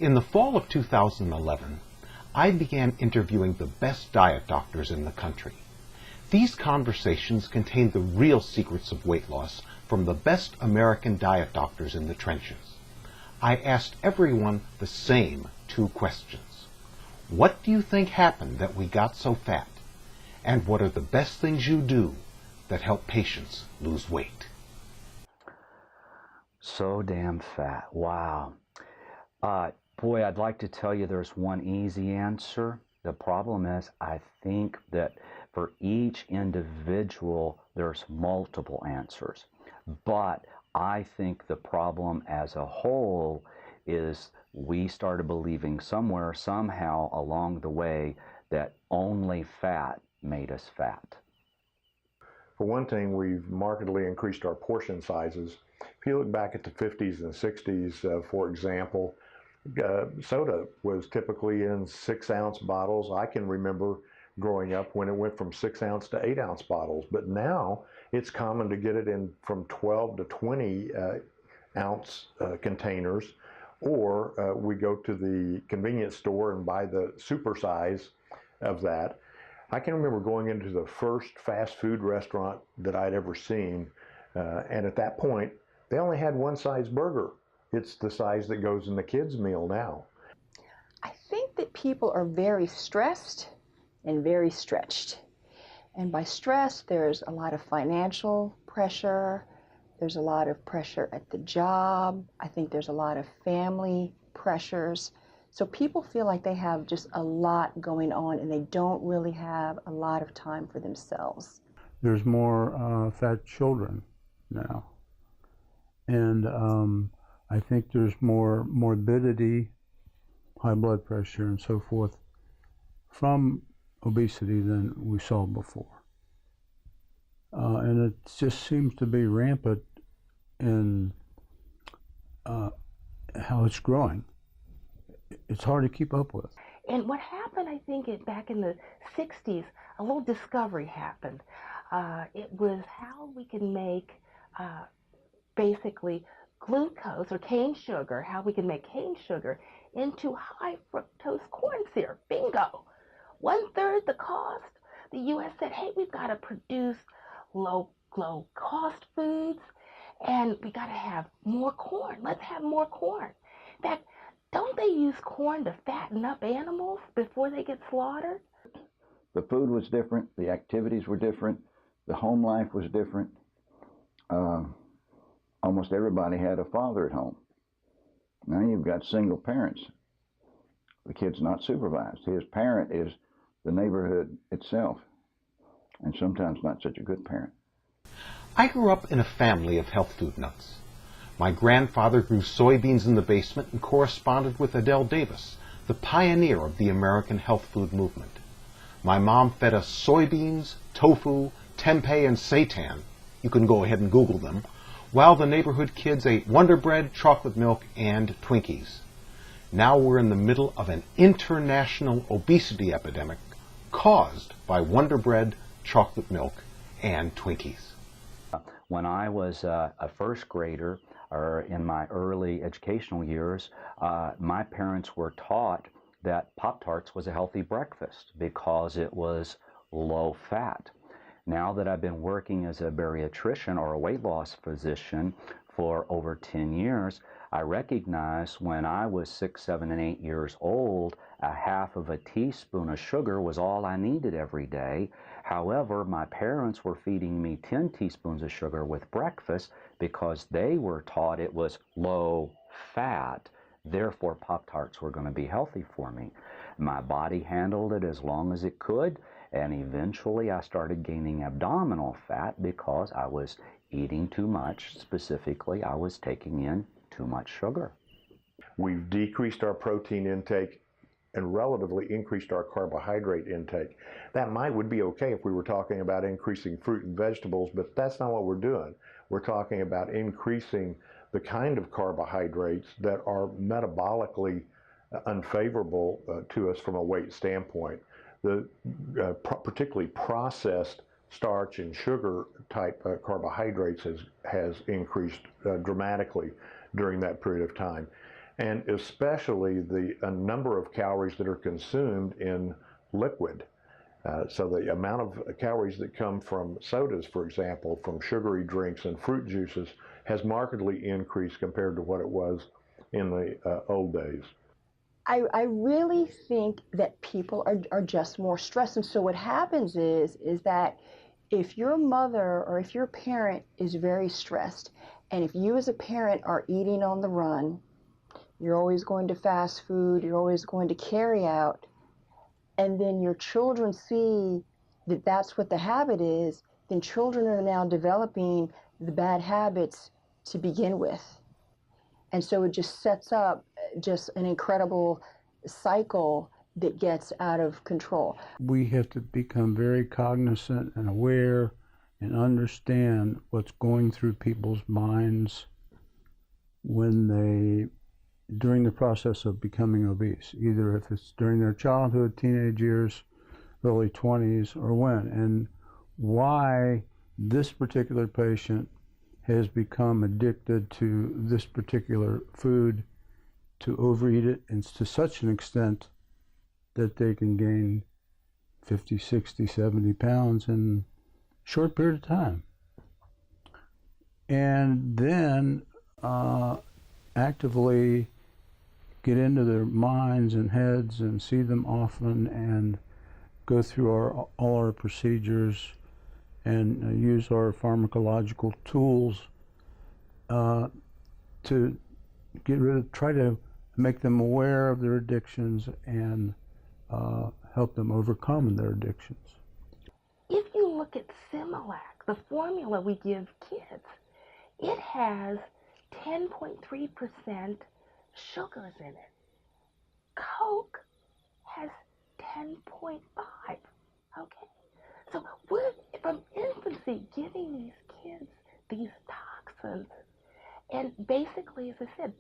In the fall of 2011, I began interviewing the best diet doctors in the country. These conversations contained the real secrets of weight loss from the best American diet doctors in the trenches. I asked everyone the same two questions. What do you think happened that we got so fat? And what are the best things you do that help patients lose weight? So damn fat. Wow. Boy, I'd like to tell you there's one easy answer. The problem is, I think that for each individual, there's multiple answers. But I think the problem as a whole is we started believing somewhere, somehow along the way, that only fat made us fat. For one thing, we've markedly increased our portion sizes. If you look back at the 50s and 60s, for example, soda was typically in 6-ounce bottles. I can remember growing up when it went from 6-ounce to 8-ounce bottles, but now it's common to get it in from 12 to 20 ounce containers, or we go to the convenience store and buy the super size of that. I can remember going into the first fast food restaurant that I'd ever seen, and at that point, they only had one size burger. It's the size that goes in the kids' meal now. I think that people are very stressed and very stretched. And by stress, there's a lot of financial pressure. There's a lot of pressure at the job. I think there's a lot of family pressures. So people feel like they have just a lot going on and they don't really have a lot of time for themselves. There's more fat children now. And I think there's more morbidity, high blood pressure and so forth from obesity than we saw before. And it just seems to be rampant in how it's growing. It's hard to keep up with. And what happened, I think, back in the 60s, a little discovery happened. It was how we can make basically glucose or cane sugar, how we can make cane sugar into high fructose corn syrup. Bingo! 1/3 the cost. The U.S. said, hey, we've got to produce low cost foods and we got to have more corn. Let's have more corn. In fact, don't they use corn to fatten up animals before they get slaughtered? The food was different, the activities were different, the home life was different. Almost everybody had a father at home. Now you've got single parents. The kid's not supervised. His parent is the neighborhood itself, and sometimes not such a good parent. I grew up in a family of health food nuts. My grandfather grew soybeans in the basement and corresponded with Adele Davis, the pioneer of the American health food movement. My mom fed us soybeans, tofu, tempeh, and seitan. You can go ahead and Google them. While the neighborhood kids ate Wonder Bread, chocolate milk, and Twinkies. Now we're in the middle of an international obesity epidemic caused by Wonder Bread, chocolate milk, and Twinkies. When I was a first grader, or in my early educational years, my parents were taught that Pop-Tarts was a healthy breakfast because it was low fat. Now that I've been working as a bariatrician or a weight loss physician for over 10 years, I recognize when I was 6, 7, and 8 years old, a half of a teaspoon of sugar was all I needed every day. However, my parents were feeding me 10 teaspoons of sugar with breakfast because they were taught it was low fat. Therefore, Pop-Tarts were going to be healthy for me. My body handled it as long as it could, and eventually I started gaining abdominal fat because I was eating too much. Specifically, I was taking in too much sugar. We've decreased our protein intake and relatively increased our carbohydrate intake. That would be okay if we were talking about increasing fruit and vegetables, but that's not what we're doing. We're talking about increasing the kind of carbohydrates that are metabolically unfavorable to us from a weight standpoint. The particularly processed starch and sugar type carbohydrates has increased dramatically during that period of time. and especially the number of calories that are consumed in liquid. So the amount of calories that come from sodas, for example, from sugary drinks and fruit juices, has markedly increased compared to what it was in the old days. I really think that people are just more stressed. And so what happens is that if your mother or if your parent is very stressed, and if you as a parent are eating on the run, you're always going to fast food, you're always going to carry out, and then your children see that that's what the habit is, then children are now developing the bad habits to begin with. And so it just sets up just an incredible cycle that gets out of control. We have to become very cognizant and aware and understand what's going through people's minds when during the process of becoming obese, either if it's during their childhood, teenage years, early 20s, or when, and why this particular patient has become addicted to this particular food, to overeat it, and to such an extent that they can gain 50, 60, 70 pounds in a short period of time. And then actively get into their minds and heads and see them often and go through all our procedures and use our pharmacological tools to try to make them aware of their addictions and help them overcome their addictions. If you look at Similac, the formula we give kids, it has 10.3% sugars in it. Coke has 10.5. Okay? So we're, from infancy, giving these kids these toxins. And basically, as I said,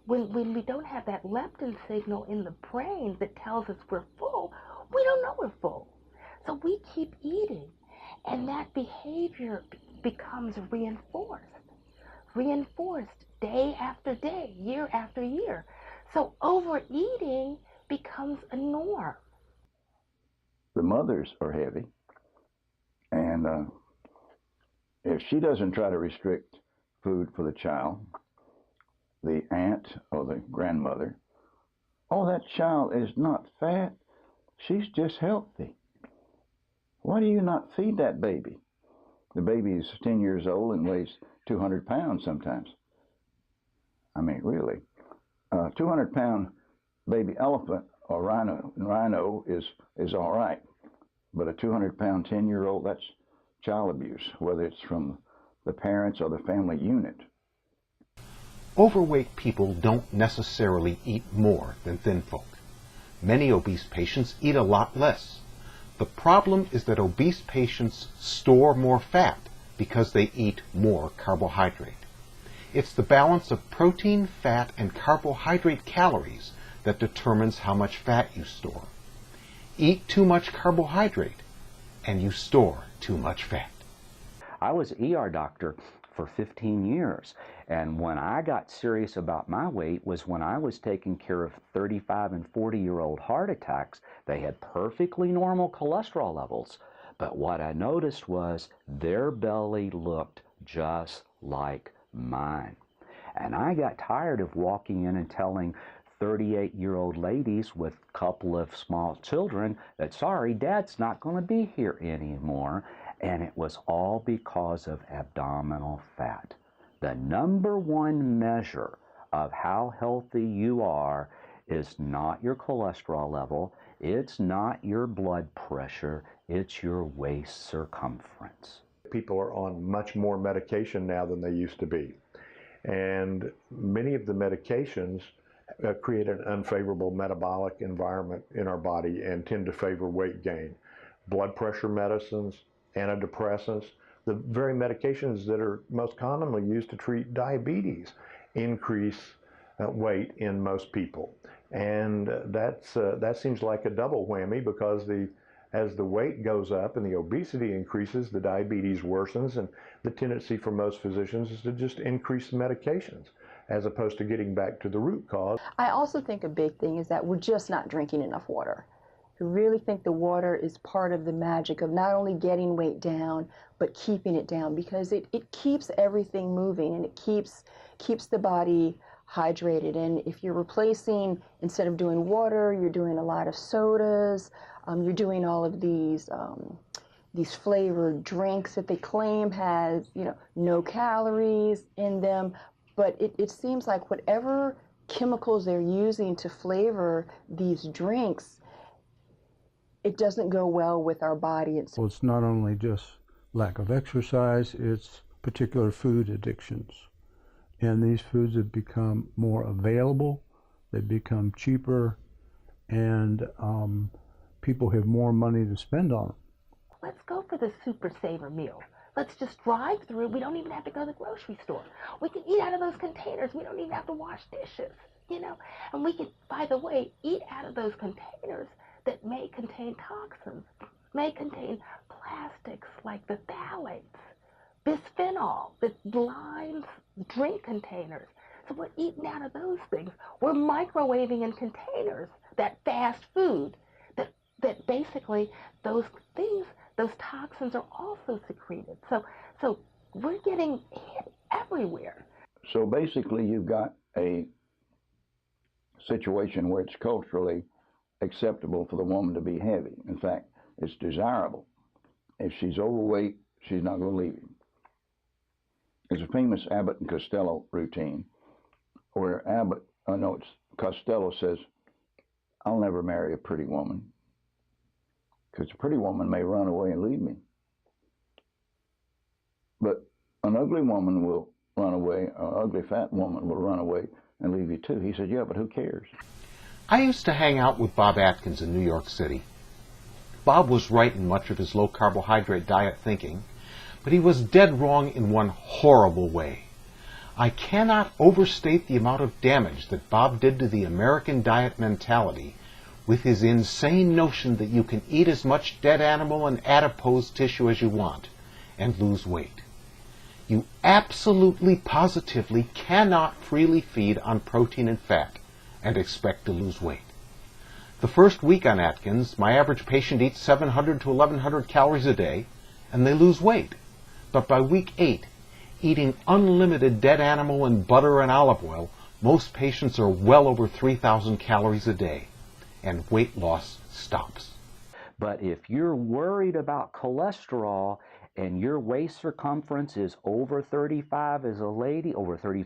when we don't have that leptin signal in the brain that tells us we're full, we don't know we're full. So we keep eating, and that behavior becomes reinforced day after day, year after year. So overeating becomes a norm. The mothers are heavy, and if she doesn't try to restrict food for the child, the aunt or the grandmother, oh, that child is not fat, she's just healthy. Why do you not feed that baby? The baby is 10 years old and weighs 200 pounds sometimes. I mean, really. 200-pound baby elephant or rhino is all right. But a 200-pound 10-year-old, that's child abuse, whether it's from the parents or the family unit. Overweight people don't necessarily eat more than thin folk. Many obese patients eat a lot less. The problem is that obese patients store more fat because they eat more carbohydrate. It's the balance of protein, fat, and carbohydrate calories that determines how much fat you store. Eat too much carbohydrate, and you store too much fat. I was an ER doctor for 15 years, and when I got serious about my weight was when I was taking care of 35 and 40-year-old heart attacks. They had perfectly normal cholesterol levels, but what I noticed was their belly looked just like mine. And I got tired of walking in and telling 38-year-old ladies with a couple of small children that, sorry, Dad's not going to be here anymore. And it was all because of abdominal fat. The number one measure of how healthy you are is not your cholesterol level, it's not your blood pressure, it's your waist circumference. People are on much more medication now than they used to be. And many of the medications create an unfavorable metabolic environment in our body and tend to favor weight gain. Blood pressure medicines, antidepressants, the very medications that are most commonly used to treat diabetes increase weight in most people. And that seems like a double whammy, because as the weight goes up and the obesity increases, the diabetes worsens, and the tendency for most physicians is to just increase the medications. as opposed to getting back to the root cause. I also think a big thing is that we're just not drinking enough water. I really think the water is part of the magic of not only getting weight down, but keeping it down, because it keeps everything moving, and it keeps the body hydrated. And if you're replacing, instead of doing water, you're doing a lot of sodas, you're doing all of these flavored drinks that they claim has, no calories in them, but it seems like whatever chemicals they're using to flavor these drinks, it doesn't go well with our body. Well, it's not only just lack of exercise, it's particular food addictions. And these foods have become more available, they've become cheaper, and people have more money to spend on them. Let's go for the super saver meal. Let's just drive through. We don't even have to go to the grocery store. We can eat out of those containers. We don't even have to wash dishes, And we can, by the way, eat out of those containers that may contain toxins, may contain plastics like the phthalates, bisphenol that lines drink containers. So we're eating out of those things. We're microwaving in containers, that fast food, that basically those things, those toxins are also secreted. So we're getting hit everywhere. So basically you've got a situation where it's culturally acceptable for the woman to be heavy. In fact, it's desirable. If she's overweight, she's not going to leave you. There's a famous Abbott and Costello routine where Costello says, "I'll never marry a pretty woman because a pretty woman may run away and leave me. But an ugly woman will run away, an ugly fat woman will run away and leave you too." He said, "Yeah, but who cares?" I used to hang out with Bob Atkins in New York City. Bob was right in much of his low-carbohydrate diet thinking, but he was dead wrong in one horrible way. I cannot overstate the amount of damage that Bob did to the American diet mentality with his insane notion that you can eat as much dead animal and adipose tissue as you want and lose weight. You absolutely, positively cannot freely feed on protein and fat and expect to lose weight. The first week on Atkins, my average patient eats 700 to 1,100 calories a day, and they lose weight. But by week 8, eating unlimited dead animal and butter and olive oil, most patients are well over 3,000 calories a day, and weight loss stops. But if you're worried about cholesterol and your waist circumference is over 35 as a lady, over 35